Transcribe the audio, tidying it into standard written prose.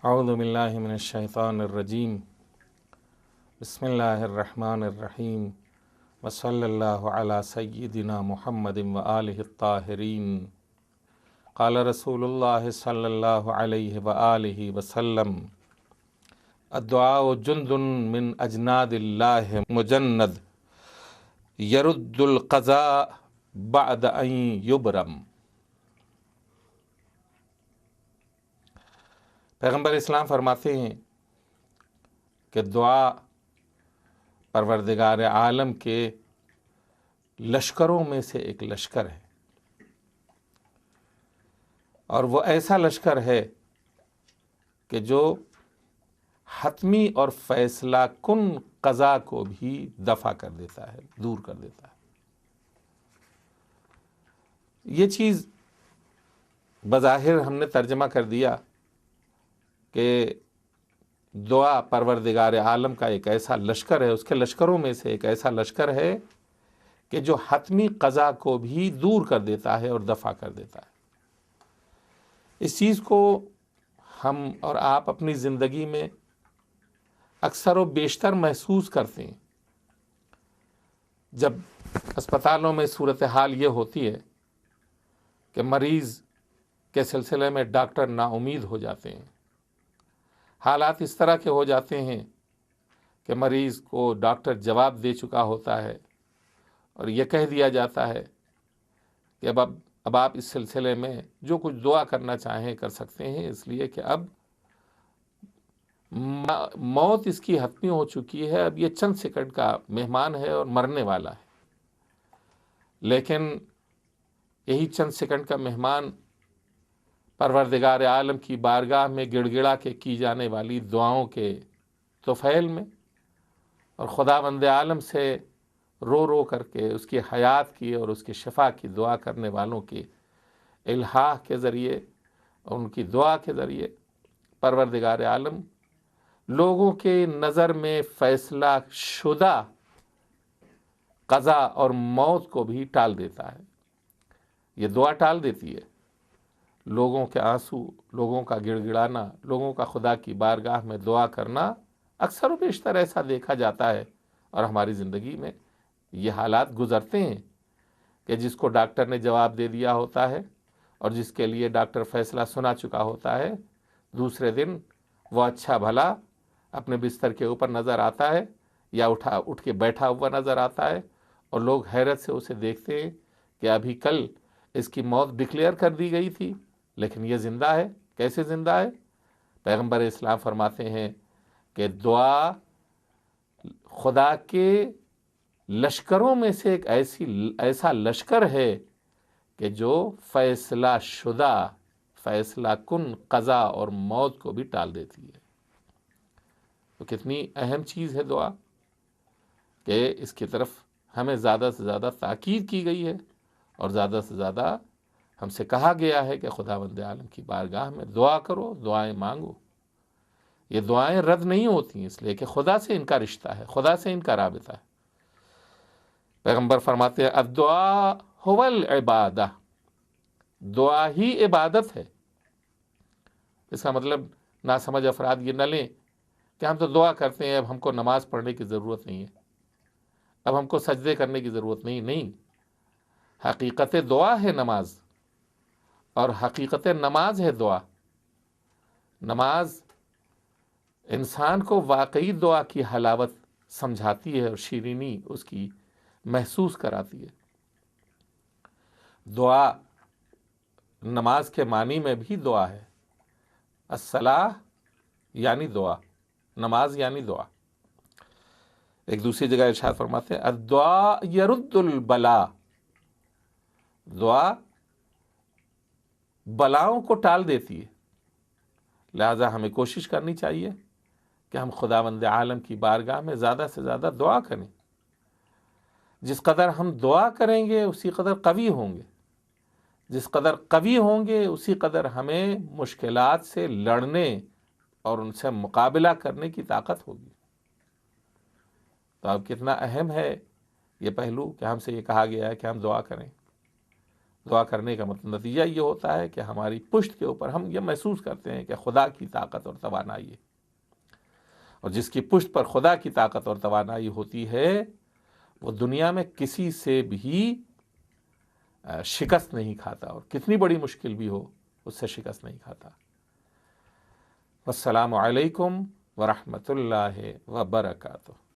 اعوذ باللہ من الشیطان الرجیم بسم اللہ الرحمن الرحیم وصلی اللہ علی سیدنا محمد وآلہ الطاہرین قال رسول اللہ صلی اللہ علیہ وآلہ وسلم الدعاء جند من اجناد اللہ مجند یرد القضاء بعد ان یبرم۔ پیغمبر اسلام فرماتے ہیں کہ دعا پروردگار عالم کے لشکروں میں سے ایک لشکر ہے، اور وہ ایسا لشکر ہے کہ جو حتمی اور فیصلہ کن قضا کو بھی دفع کر دیتا ہے، دور کر دیتا ہے۔ یہ چیز بظاہر ہم نے ترجمہ کر دیا کہ دعا پروردگار عالم کا ایک ایسا لشکر ہے، اس کے لشکروں میں سے ایک ایسا لشکر ہے کہ جو حتمی قضا کو بھی دور کر دیتا ہے اور دفع کر دیتا ہے۔ اس چیز کو ہم اور آپ اپنی زندگی میں اکثر و بیشتر محسوس کرتے ہیں جب اسپتالوں میں صورتحال یہ ہوتی ہے کہ مریض کے سلسلے میں ڈاکٹر نا امید ہو جاتے ہیں۔ حالات اس طرح کے ہو جاتے ہیں کہ مریض کو ڈاکٹر جواب دے چکا ہوتا ہے اور یہ کہہ دیا جاتا ہے کہ اب آپ اس سلسلے میں جو کچھ دعا کرنا چاہیں کر سکتے ہیں، اس لیے کہ اب موت اس کی حتمی ہو چکی ہے، اب یہ چند سیکنڈ کا مہمان ہے اور مرنے والا ہے۔ لیکن یہی چند سیکنڈ کا مہمان پروردگار عالم کی بارگاہ میں گڑ گڑا کے کی جانے والی دعاؤں کے طفیل میں اور خداوند عالم سے رو رو کر کے اس کی حیات کی اور اس کی شفا کی دعا کرنے والوں کے الہاہ کے ذریعے اور ان کی دعا کے ذریعے پروردگار عالم لوگوں کے نظر میں فیصلہ شدہ قضا اور موت کو بھی ٹال دیتا ہے۔ یہ دعا ٹال دیتی ہے۔ لوگوں کے آنسو، لوگوں کا گڑ گڑانا، لوگوں کا خدا کی بارگاہ میں دعا کرنا اکثر و بیشتر ایسا دیکھا جاتا ہے، اور ہماری زندگی میں یہ حالات گزرتے ہیں کہ جس کو ڈاکٹر نے جواب دے دیا ہوتا ہے اور جس کے لیے ڈاکٹر فیصلہ سنا چکا ہوتا ہے، دوسرے دن وہ اچھا بھلا اپنے بستر کے اوپر نظر آتا ہے یا اٹھ کے بیٹھا ہوا نظر آتا ہے، اور لوگ حیرت سے اسے دیکھتے ہیں کہ ابھی کل اس کی موت ڈکلیئر کر دی گئی تھی لیکن یہ زندہ ہے۔ کیسے زندہ ہے؟ پیغمبر اسلام فرماتے ہیں کہ دعا خدا کے لشکروں میں سے ایک ایسا لشکر ہے کہ جو فیصلہ شدہ، فیصلہ کن قضا اور موت کو بھی ٹال دیتی ہے۔ تو کتنی اہم چیز ہے دعا کہ اس کی طرف ہمیں زیادہ سے زیادہ تاکید کی گئی ہے اور زیادہ سے زیادہ ہم سے کہا گیا ہے کہ خداوند عالم کی بارگاہ میں دعا کرو، دعائیں مانگو۔ یہ دعائیں رد نہیں ہوتی اس لیے کہ خدا سے ان کا رشتہ ہے، خدا سے ان کا رابطہ ہے۔ پیغمبر فرماتے ہیں الدعاء هو العبادہ، دعا ہی عبادت ہے۔ اس کا مطلب ناسمجھ افراد یہ نہ لیں کہ ہم تو دعا کرتے ہیں، اب ہم کو نماز پڑھنے کی ضرورت نہیں ہے، اب ہم کو سجدے کرنے کی ضرورت نہیں۔ حقیقت دعا ہے نماز، اور حقیقت نماز ہے دعا۔ نماز انسان کو واقعی دعا کی حلاوت سمجھاتی ہے اور شیرینی اس کی محسوس کراتی ہے۔ دعا نماز کے معنی میں بھی دعا ہے۔ الصلاۃ یعنی دعا، نماز یعنی دعا۔ ایک دوسری جگہ ارشاد فرماتے ہیں الدعاء یرد البلاء، دعا بلاؤں کو ٹال دیتی ہے۔ لہٰذا ہمیں کوشش کرنی چاہیے کہ ہم خداوند عالم کی بارگاہ میں زیادہ سے زیادہ دعا کریں۔ جس قدر ہم دعا کریں گے اسی قدر قوی ہوں گے، جس قدر قوی ہوں گے اسی قدر ہمیں مشکلات سے لڑنے اور ان سے مقابلہ کرنے کی طاقت ہوگی۔ تو اب کتنا اہم ہے یہ پہلو کہ ہم سے یہ کہا گیا ہے کہ ہم دعا کریں، دعا کرنے کا مطلب نتیجہ یہ ہوتا ہے کہ ہماری پشت کے اوپر ہم یہ محسوس کرتے ہیں کہ خدا کی طاقت اور توانائی ہے، اور جس کی پشت پر خدا کی طاقت اور توانائی ہوتی ہے وہ دنیا میں کسی سے بھی شکست نہیں کھاتا، اور کتنی بڑی مشکل بھی ہو اس سے شکست نہیں کھاتا۔ والسلام علیکم ورحمۃ اللہ وبرکاتہ۔